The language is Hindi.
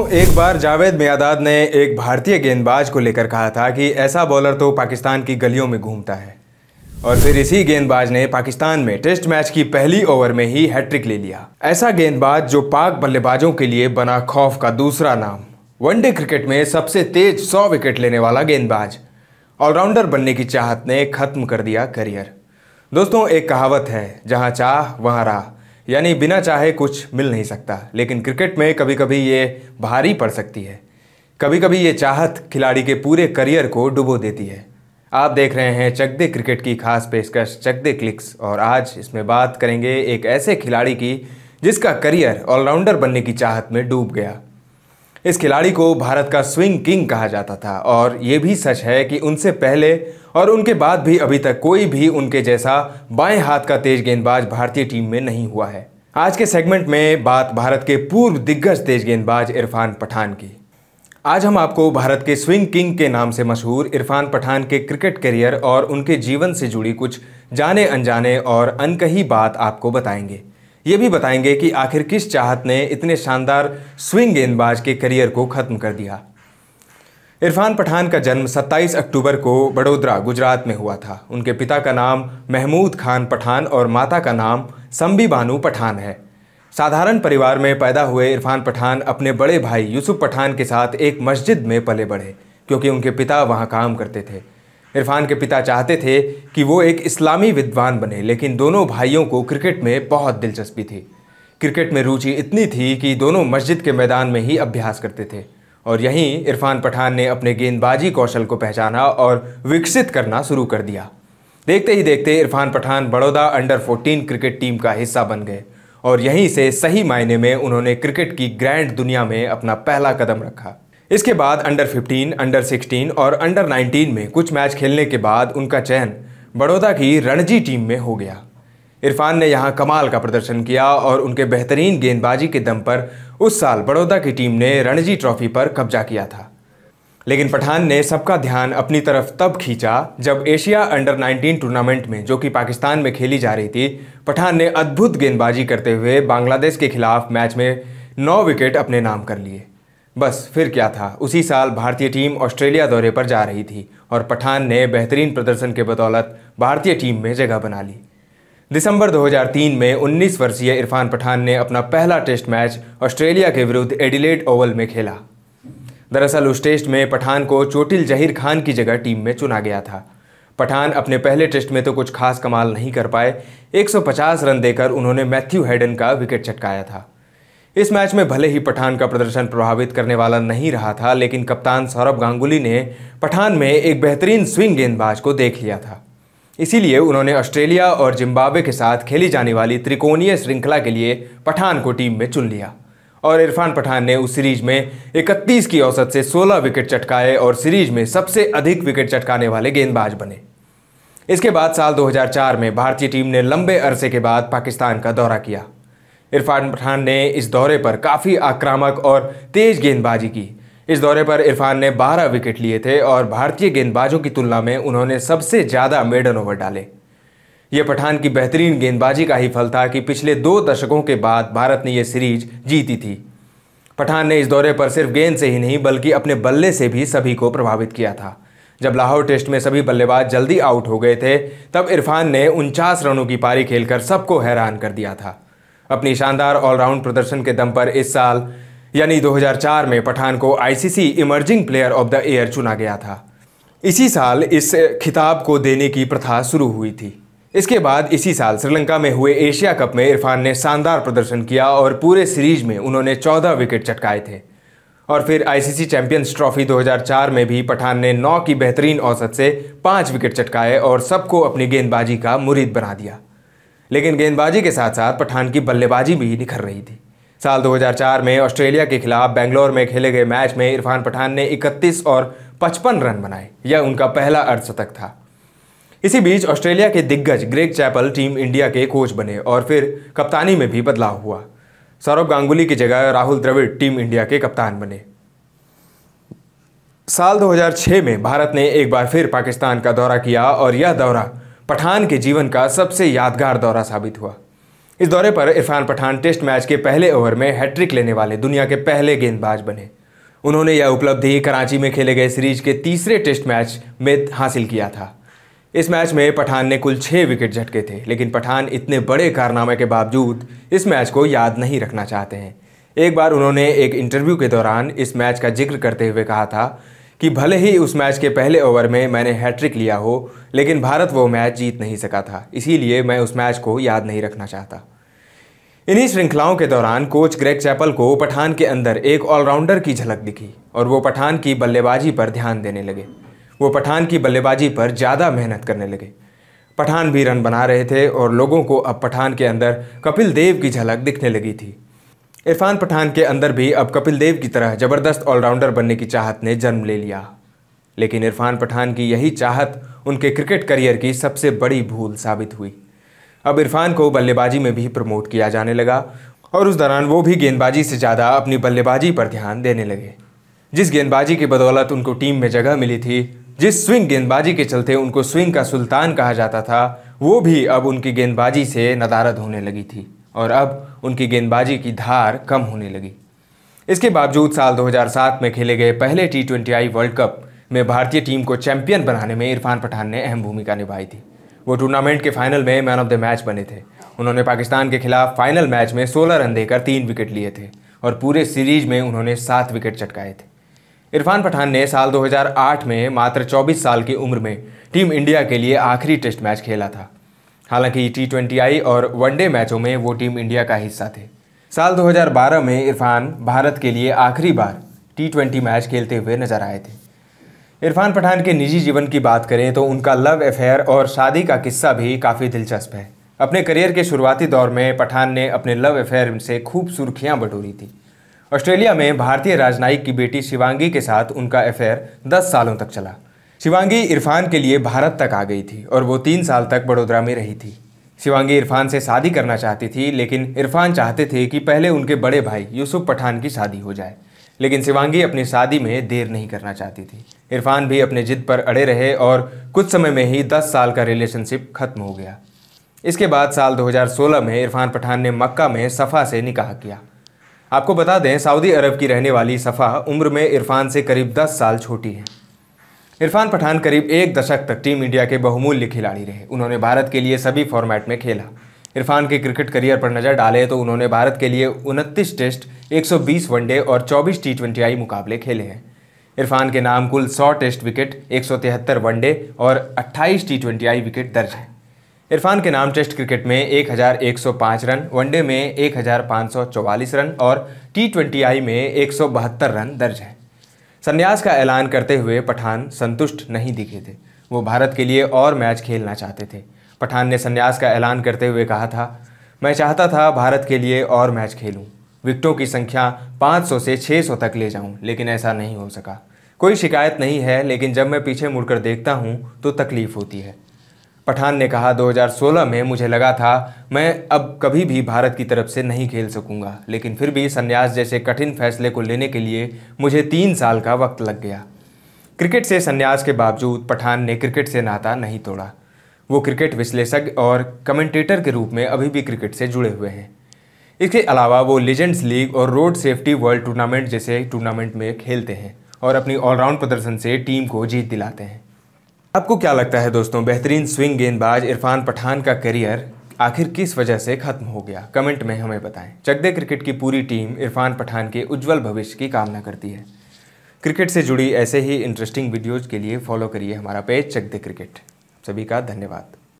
एक बार जावेद मियांदाद ने एक भारतीय गेंदबाज को लेकर कहा था कि ऐसा बॉलर तो पाकिस्तान की गलियों में घूमता है, और फिर इसी गेंदबाज ने पाकिस्तान में टेस्ट मैच की पहली ओवर में ही हैट्रिक ले लिया। ऐसा गेंदबाज जो पाक बल्लेबाजों के लिए बना खौफ का दूसरा नाम, वनडे क्रिकेट में सबसे तेज 100 विकेट लेने वाला गेंदबाज, ऑलराउंडर बनने की चाहत ने खत्म कर दिया करियर। दोस्तों, एक कहावत है, जहां चाह वहां राह, यानी बिना चाहे कुछ मिल नहीं सकता। लेकिन क्रिकेट में कभी कभी ये भारी पड़ सकती है। कभी कभी ये चाहत खिलाड़ी के पूरे करियर को डुबो देती है। आप देख रहे हैं चक दे क्रिकेट की खास पेशकश चक दे क्लिक्स, और आज इसमें बात करेंगे एक ऐसे खिलाड़ी की जिसका करियर ऑलराउंडर बनने की चाहत में डूब गया। इस खिलाड़ी को भारत का स्विंग किंग कहा जाता था, और ये भी सच है कि उनसे पहले और उनके बाद भी अभी तक कोई भी उनके जैसा बाएं हाथ का तेज गेंदबाज भारतीय टीम में नहीं हुआ है। आज के सेगमेंट में बात भारत के पूर्व दिग्गज तेज गेंदबाज इरफान पठान की। आज हम आपको भारत के स्विंग किंग के नाम से मशहूर इरफान पठान के क्रिकेट करियर और उनके जीवन से जुड़ी कुछ जाने अनजाने और अनकही बात आपको बताएंगे। ये भी बताएंगे कि आखिर किस चाहत ने इतने शानदार स्विंग गेंदबाज के करियर को ख़त्म कर दिया। इरफान पठान का जन्म 27 अक्टूबर को बड़ोदरा, गुजरात में हुआ था। उनके पिता का नाम महमूद खान पठान और माता का नाम संबी बानू पठान है। साधारण परिवार में पैदा हुए इरफान पठान अपने बड़े भाई यूसुफ पठान के साथ एक मस्जिद में पले बढ़े, क्योंकि उनके पिता वहां काम करते थे। इरफान के पिता चाहते थे कि वो एक इस्लामी विद्वान बने, लेकिन दोनों भाइयों को क्रिकेट में बहुत दिलचस्पी थी। क्रिकेट में रुचि इतनी थी कि दोनों मस्जिद के मैदान में ही अभ्यास करते थे, और यहीं इरफान पठान ने अपने गेंदबाजी कौशल को पहचाना और विकसित करना शुरू कर दिया। देखते ही देखते Irfan Pathan Baroda under 14 cricket team का हिस्सा बन गए, और यहीं से सही मायने में उन्होंने क्रिकेट की ग्रैंड दुनिया में अपना पहला कदम रखा। इसके बाद अंडर 15, अंडर 16 और अंडर 19 में कुछ मैच खेलने के बाद उनका चयन बड़ौदा की रणजी टीम में हो गया। इरफान ने यहाँ कमाल का प्रदर्शन किया, और उनके बेहतरीन गेंदबाजी के दम पर उस साल बड़ौदा की टीम ने रणजी ट्रॉफी पर कब्जा किया था। लेकिन पठान ने सबका ध्यान अपनी तरफ तब खींचा जब एशिया अंडर 19 टूर्नामेंट में, जो कि पाकिस्तान में खेली जा रही थी, पठान ने अद्भुत गेंदबाजी करते हुए बांग्लादेश के खिलाफ मैच में 9 विकेट अपने नाम कर लिए। बस फिर क्या था, उसी साल भारतीय टीम ऑस्ट्रेलिया दौरे पर जा रही थी, और पठान ने बेहतरीन प्रदर्शन के बदौलत भारतीय टीम में जगह बना ली। दिसंबर 2003 में 19 वर्षीय इरफान पठान ने अपना पहला टेस्ट मैच ऑस्ट्रेलिया के विरुद्ध एडिलेड ओवल में खेला। दरअसल उस टेस्ट में पठान को चोटिल जहीर खान की जगह टीम में चुना गया था। पठान अपने पहले टेस्ट में तो कुछ खास कमाल नहीं कर पाए। 150 रन देकर उन्होंने मैथ्यू हेडन का विकेट चटकाया था। इस मैच में भले ही पठान का प्रदर्शन प्रभावित करने वाला नहीं रहा था, लेकिन कप्तान सौरभ गांगुली ने पठान में एक बेहतरीन स्विंग गेंदबाज को देख लिया था। इसीलिए उन्होंने ऑस्ट्रेलिया और जिम्बाब्वे के साथ खेली जाने वाली त्रिकोणीय श्रृंखला के लिए पठान को टीम में चुन लिया, और इरफान पठान ने उस सीरीज में 31 की औसत से 16 विकेट चटकाए और सीरीज में सबसे अधिक विकेट चटकाने वाले गेंदबाज बने। इसके बाद साल 2004 में भारतीय टीम ने लंबे अरसे के बाद पाकिस्तान का दौरा किया। इरफान पठान ने इस दौरे पर काफ़ी आक्रामक और तेज गेंदबाजी की। इस दौरे पर इरफान ने 12 विकेट लिए थे, और भारतीय गेंदबाजों की तुलना में उन्होंने सबसे ज़्यादा मेडन ओवर डाले। यह पठान की बेहतरीन गेंदबाजी का ही फल था कि पिछले 2 दशकों के बाद भारत ने यह सीरीज जीती थी। पठान ने इस दौरे पर सिर्फ गेंद से ही नहीं, बल्कि अपने बल्ले से भी सभी को प्रभावित किया था। जब लाहौर टेस्ट में सभी बल्लेबाज जल्दी आउट हो गए थे, तब इरफान ने 49 रनों की पारी खेलकर सबको हैरान कर दिया था। अपनी शानदार ऑलराउंड प्रदर्शन के दम पर इस साल यानी 2004 में पठान को ICC emerging player of the year चुना गया था। इसी साल इस खिताब को देने की प्रथा शुरू हुई थी। इसके बाद इसी साल श्रीलंका में हुए एशिया कप में इरफान ने शानदार प्रदर्शन किया, और पूरे सीरीज में उन्होंने 14 विकेट चटकाए थे। और फिर आईसीसी चैंपियंस ट्रॉफी 2004 में भी पठान ने 9 की बेहतरीन औसत से 5 विकेट चटकाए और सबको अपनी गेंदबाजी का मुरीद बना दिया। लेकिन गेंदबाजी के साथ साथ पठान की बल्लेबाजी भी निखर रही थी। साल 2004 में ऑस्ट्रेलिया के खिलाफ बेंगलोर में खेले गए मैच में इरफान पठान ने 31 और 55 रन बनाए। यह उनका पहला अर्धशतक था। इसी बीच ऑस्ट्रेलिया के दिग्गज ग्रेग चैपल टीम इंडिया के कोच बने, और फिर कप्तानी में भी बदलाव हुआ। सौरभ गांगुली की जगह राहुल द्रविड़ टीम इंडिया के कप्तान बने। साल 2006 में भारत ने एक बार फिर पाकिस्तान का दौरा किया, और यह दौरा पठान के जीवन का सबसे यादगार दौरा साबित हुआ। इस दौरे पर इरफान पठान टेस्ट मैच के पहले ओवर में हैट्रिक लेने वाले दुनिया के पहले गेंदबाज बने। उन्होंने यह उपलब्धि कराची में खेले गए सीरीज के तीसरे टेस्ट मैच में हासिल किया था। इस मैच में पठान ने कुल 6 विकेट झटके थे, लेकिन पठान इतने बड़े कारनामे के बावजूद इस मैच को याद नहीं रखना चाहते हैं। एक बार उन्होंने एक इंटरव्यू के दौरान इस मैच का जिक्र करते हुए कहा था कि भले ही उस मैच के पहले ओवर में मैंने हैट्रिक लिया हो, लेकिन भारत वो मैच जीत नहीं सका था, इसीलिए मैं उस मैच को याद नहीं रखना चाहता। इन्हीं श्रृंखलाओं के दौरान कोच ग्रेग चैपल को पठान के अंदर एक ऑलराउंडर की झलक दिखी और वो पठान की बल्लेबाजी पर ध्यान देने लगे। वो पठान की बल्लेबाजी पर ज़्यादा मेहनत करने लगे। पठान भी रन बना रहे थे और लोगों को अब पठान के अंदर कपिल देव की झलक दिखने लगी थी। इरफान पठान के अंदर भी अब कपिल देव की तरह ज़बरदस्त ऑलराउंडर बनने की चाहत ने जन्म ले लिया। लेकिन इरफान पठान की यही चाहत उनके क्रिकेट करियर की सबसे बड़ी भूल साबित हुई। अब इरफान को बल्लेबाजी में भी प्रमोट किया जाने लगा और उस दौरान वो भी गेंदबाजी से ज़्यादा अपनी बल्लेबाजी पर ध्यान देने लगे। जिस गेंदबाजी की बदौलत उनको टीम में जगह मिली थी, जिस स्विंग गेंदबाजी के चलते उनको स्विंग का सुल्तान कहा जाता था, वो भी अब उनकी गेंदबाजी से नदारद होने लगी थी और अब उनकी गेंदबाजी की धार कम होने लगी। इसके बावजूद साल 2007 में खेले गए पहले T20I वर्ल्ड कप में भारतीय टीम को चैंपियन बनाने में इरफान पठान ने अहम भूमिका निभाई थी। वो टूर्नामेंट के फाइनल में मैन ऑफ द मैच बने थे। उन्होंने पाकिस्तान के खिलाफ फाइनल मैच में 16 रन देकर 3 विकेट लिए थे और पूरे सीरीज में उन्होंने 7 विकेट चटकाए थे। इरफान पठान ने साल 2008 में मात्र 24 साल की उम्र में टीम इंडिया के लिए आखिरी टेस्ट मैच खेला था। हालांकि T20I और वनडे मैचों में वो टीम इंडिया का हिस्सा थे। साल 2012 में इरफान भारत के लिए आखिरी बार T20 मैच खेलते हुए नजर आए थे। इरफान पठान के निजी जीवन की बात करें तो उनका लव अफेयर और शादी का किस्सा भी काफ़ी दिलचस्प है। अपने करियर के शुरुआती दौर में पठान ने अपने लव अफेयर से खूब सुर्खियां बटोरी थी। ऑस्ट्रेलिया में भारतीय राजनयिक की बेटी शिवांगी के साथ उनका अफेयर 10 सालों तक चला। शिवांगी इरफान के लिए भारत तक आ गई थी और वो 3 साल तक बड़ोदरा में रही थी। शिवांगी इरफान से शादी करना चाहती थी, लेकिन इरफान चाहते थे कि पहले उनके बड़े भाई यूसुफ पठान की शादी हो जाए। लेकिन शिवांगी अपनी शादी में देर नहीं करना चाहती थी। इरफान भी अपने जिद पर अड़े रहे और कुछ समय में ही 10 साल का रिलेशनशिप खत्म हो गया। इसके बाद साल 2016 में इरफान पठान ने मक्का में सफ़ा से निकाह किया। आपको बता दें, सऊदी अरब की रहने वाली सफ़ा उम्र में इरफान से करीब 10 साल छोटी है। इरफान पठान करीब 1 दशक तक टीम इंडिया के बहुमूल्य खिलाड़ी रहे। उन्होंने भारत के लिए सभी फॉर्मेट में खेला। इरफान के क्रिकेट करियर पर नज़र डालें तो उन्होंने भारत के लिए 29 टेस्ट, 120 वनडे और 24 T20I मुकाबले खेले हैं। इरफान के नाम कुल 100 टेस्ट विकेट, 173 वनडे और 28 T20I विकेट दर्ज हैं। इरफान के नाम टेस्ट क्रिकेट में 1105 रन, वनडे में 1544 रन और T20I में 172 रन दर्ज हैं। संन्यास का ऐलान करते हुए पठान संतुष्ट नहीं दिखे थे। वो भारत के लिए और मैच खेलना चाहते थे। पठान ने संन्यास का ऐलान करते हुए कहा था, मैं चाहता था भारत के लिए और मैच खेलूं, विकेटों की संख्या 500 से 600 तक ले जाऊं, लेकिन ऐसा नहीं हो सका। कोई शिकायत नहीं है, लेकिन जब मैं पीछे मुड़कर देखता हूं तो तकलीफ होती है। पठान ने कहा, 2016 में मुझे लगा था मैं अब कभी भी भारत की तरफ से नहीं खेल सकूंगा, लेकिन फिर भी संन्यास जैसे कठिन फैसले को लेने के लिए मुझे 3 साल का वक्त लग गया। क्रिकेट से संन्यास के बावजूद पठान ने क्रिकेट से नाता नहीं तोड़ा। वो क्रिकेट विश्लेषक और कमेंटेटर के रूप में अभी भी क्रिकेट से जुड़े हुए हैं। इसके अलावा वो लीजेंड्स लीग और रोड सेफ्टी वर्ल्ड टूर्नामेंट जैसे टूर्नामेंट में खेलते हैं और अपनी ऑलराउंड प्रदर्शन से टीम को जीत दिलाते हैं। आपको क्या लगता है दोस्तों, बेहतरीन स्विंग गेंदबाज इरफान पठान का करियर आखिर किस वजह से खत्म हो गया? कमेंट में हमें बताएं। चक दे क्रिकेट की पूरी टीम इरफान पठान के उज्जवल भविष्य की कामना करती है। क्रिकेट से जुड़ी ऐसे ही इंटरेस्टिंग वीडियोज़ के लिए फॉलो करिए हमारा पेज चक दे क्रिकेट। सभी का धन्यवाद।